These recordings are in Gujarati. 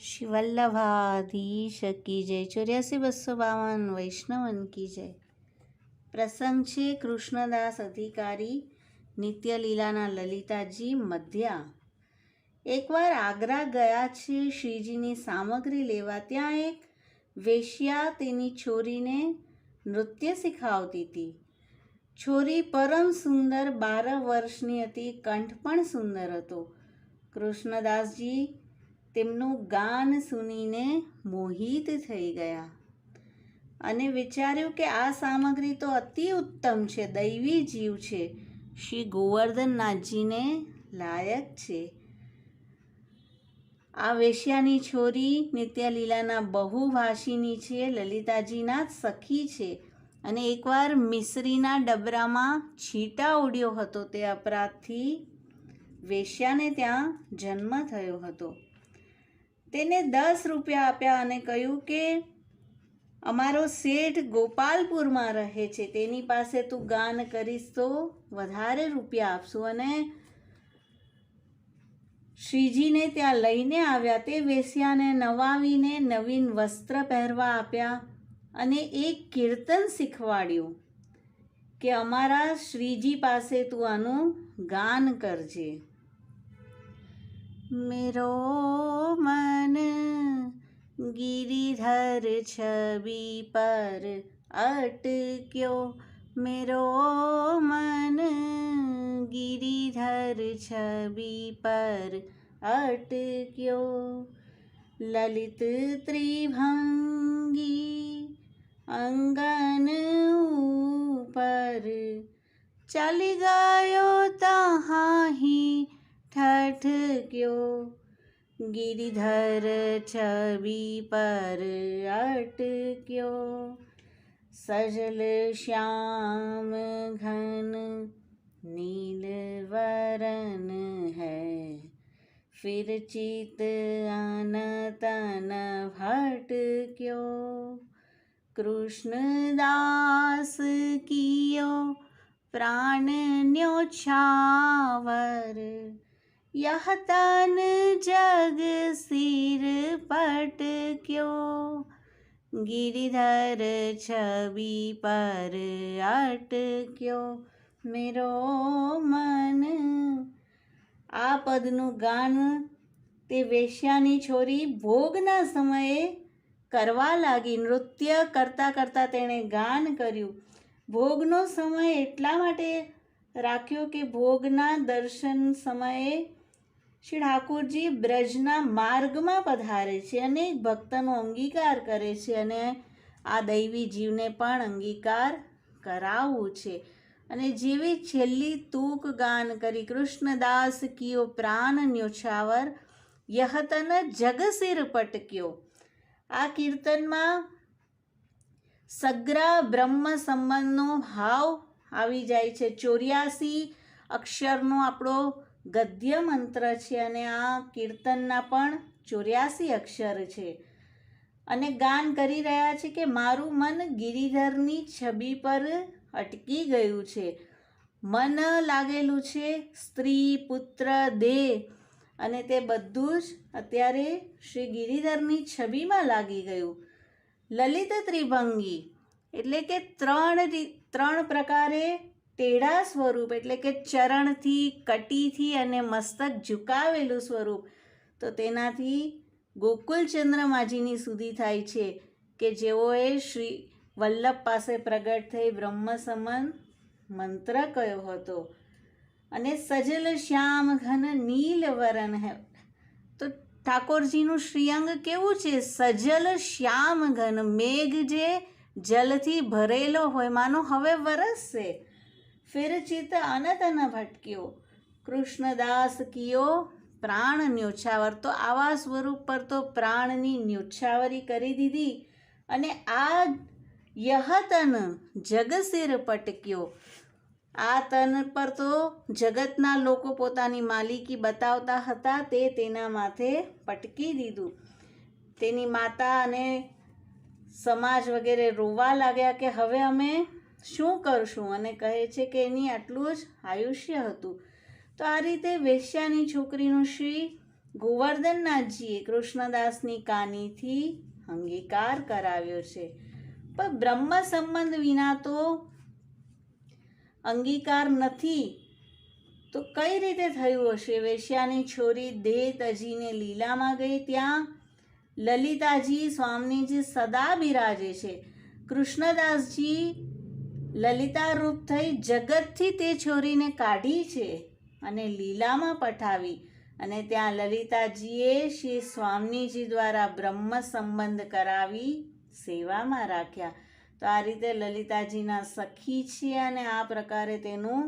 श्री वल्लभाधीश की जय। 84-252 वैष्णवन की जय। પ્રસંગ છે કૃષ્ણદાસ અધિકારી નિત્યલીલાના લલિતાજી મધ્યા એકવાર આગ્રા ગયા છે શ્રીજીની સામગ્રી લેવા. ત્યાં એક વેશ્યા તેની છોરીને નૃત્ય શીખવતી હતી. છોરી પરમ સુંદર 12 વર્ષની હતી. કંઠ પણ સુંદર હતો. કૃષ્ણદાસજી તેમનું ગાન સુનીને મોહિત થઈ ગયા અને વિચાર્યું કે આ સામગ્રી તો અતિ ઉત્તમ છે, દૈવી જીવ છે, શ્રી ગોવર્ધનનાથજીને લાયક છે. આ વેશ્યાની છોરી નિત્યલીલાના બહુભાષિની છે, લલિતાજીના જ સખી છે અને એકવાર મિશ્રીના ડબરામાં છીટા ઉડ્યો હતો. તે અપરાધથી વેશ્યાને ત્યાં જન્મ થયો હતો. તેને 10 રૂપિયા આપ્યા અને કહ્યું કે અમારો શેઠ ગોપાલપુરમાં રહે છે, તેની પાસે તું ગાન કરીશ તો વધારે રૂપિયા આપશું. અને શ્રીજીને ત્યાં લઈને આવ્યા. તે વેશ્યાને નવાવીને નવીન વસ્ત્ર પહેરવા આપ્યા અને એક કીર્તન શીખવાડ્યું કે અમારા શ્રીજી પાસે તું આનું ગાન કરજે. મેરો મન गिरिधर छवि पर अटक्यो, मेरो मन गिरिधर छवि पर अटक्यो, ललित त्रिभंगी अंगन ऊपर चली गयो तहाँ ही ठठक्यो, गिरिधर छवि पर अटक्यो, सजल श्याम घन नील वरन है, फिर चित अन तन भटक्यो, कृष्णदास कियो प्राण न्योछावर, यह तन जग सिर पटक्यो, गिरिधर छवि पर अटक्यो, मेरो मन. આ પદનું ગાન તે વેશ્યાની છોરી ભોગના સમયે કરવા લાગી. નૃત્ય કરતાં કરતાં તેણે ગાન કર્યું. ભોગનો સમય એટલા માટે રાખ્યો કે ભોગના દર્શન સમયે શ્રી ઠાકોરજી બ્રજના માર્ગમાં પધારે છે અને ભક્તનો અંગીકાર કરે છે અને આ દૈવી જીવને પણ અંગીકાર કરાવવું છે. અને જેવી છેલ્લી તૂક ગાન કરી, કૃષ્ણદાસ કિયો પ્રાણ ન્યોછાવર, યહતન જગસિર પટક્યો. આ કીર્તનમાં સગ્રા બ્રહ્મ સંબંધનો ભાવ આવી જાય છે. 84 અક્ષરનો આપણો ગદ્ય મંત્ર છે અને આ કીર્તનના પણ 84 અક્ષર છે. અને ગાન કરી રહ્યા છે કે મારું મન ગિરિધરની છબી પર અટકી ગયું છે. મન લાગેલું છે સ્ત્રી, પુત્ર, દેહ અને તે બધું જ અત્યારે શ્રી ગિરિધરની છબીમાં લાગી ગયું. લલિત ત્રિભંગી એટલે કે ત્રણ પ્રકારે ટેઢા સ્વરૂપ, એટલે કે ચરણથી, કટીથી અને મસ્તક ઝુકાવેલું સ્વરૂપ. તો તેનાથી ગોકુલચંદ્ર માજીની સુધી થાય છે કે જેઓએ શ્રી વલ્લભ પાસે પ્રગટ થઈ બ્રહ્મ સંબંધ મંત્ર કયો હતો. અને સજલ શ્યામ ઘન નીલ વરન હે. તો ઠાકોરજીનું શ્રીઅંગ કેવું છે? સજલ શ્યામ ઘન, મેઘ જે જલથી ભરેલો હોય, માનો હવે વરસશે. ફિર ચિત અનતન ભટક્યો, કૃષ્ણદાસ કિયો પ્રાણ ન્યોછાવર. તો આવા સ્વરૂપ પર તો પ્રાણની ન્યોછાવરી કરી દીધી. અને આ યહ તન જગસિર પટક્યો, આ તન પર તો જગતના લોકો પોતાની માલિકી બતાવતા હતા, તે તેના માથે પટકી દીધું. તેની માતા અને સમાજ વગેરે રોવા લાગ્યા કે હવે અમે શું કરશું, અને કહે છે કે એની આટલું જ આયુષ્ય હતું. તો આ રીતે વેશ્યાની છોકરીનું શ્રી ગોવર્ધનનાથજીએ કૃષ્ણદાસની કાનીથી અંગીકાર કરાવ્યો છે. પણ બ્રહ્મ સંબંધ વિના તો અંગીકાર નથી, તો કઈ રીતે થયું હશે? વેશ્યાની છોરી દેહ તજીને લીલામાં ગઈ, ત્યાં લલિતાજી સ્વામીજી સદા બિરાજે છે. કૃષ્ણદાસજી લલિતા રૂપ થઈ જગતથી તે છોરીને કાઢી છે અને લીલામાં પઠાવી, અને ત્યાં લલિતાજીએ શ્રી સ્વામીજી દ્વારા બ્રહ્મ સંબંધ કરાવી સેવામાં રાખ્યા. તો આ રીતે લલિતાજીના સખી છે અને આ પ્રકારે તેનું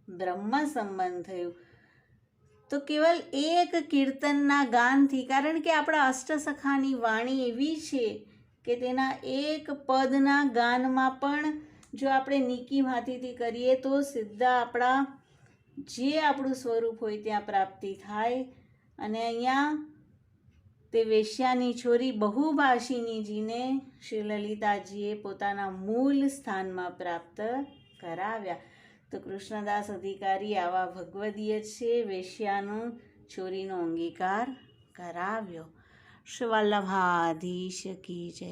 બ્રહ્મ સંબંધ થયું. તો કેવલ એક કીર્તનના ગાનથી, કારણ કે આપણા અષ્ટસખાની વાણી એવી છે કે તેના એક પદના ગાનમાં પણ જો આપણે નીકી ભાતીથી કરીએ તો સીધા આપણા જે આપણું સ્વરૂપ હોય ત્યાં પ્રાપ્તિ થાય. અને અહીંયા તે વેશ્યાની છોરી બહુભાષિનીજીને શ્રી લલિતાજીએ પોતાના મૂળ સ્થાનમાં પ્રાપ્ત કરાવ્યા. તો કૃષ્ણદાસ અધિકારી આવા ભગવદીય છે, વેશ્યાનું છોરીનો અંગીકાર કરાવ્યો. શ્રી વલ્લભાધીશ કી જય.